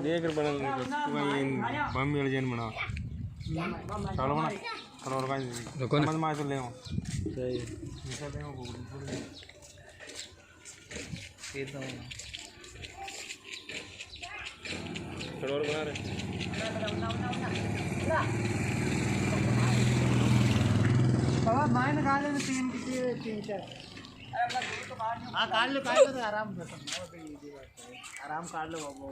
देख कर बना बम मिल जाए बना चलो बना चलो और का मत मार तो ले सही निकल दे वो ये तो चलो और बना रहे बाबा माइन काले में तीन चार हाँ काट लो तो आराम से आराम काट लो बाबू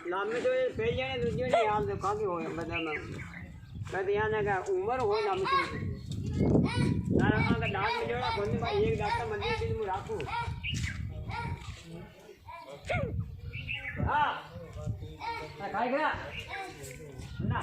नाम में तो पेज जाने दूसरी ने याद रखा कि हो बताना मैं तो यहाँ जगह उम्र हो नाम से नारा का डाक में जोड़ा कौन भाई एक डॉक्टर मंदिर के लिए राखू हाँ खाई गया ना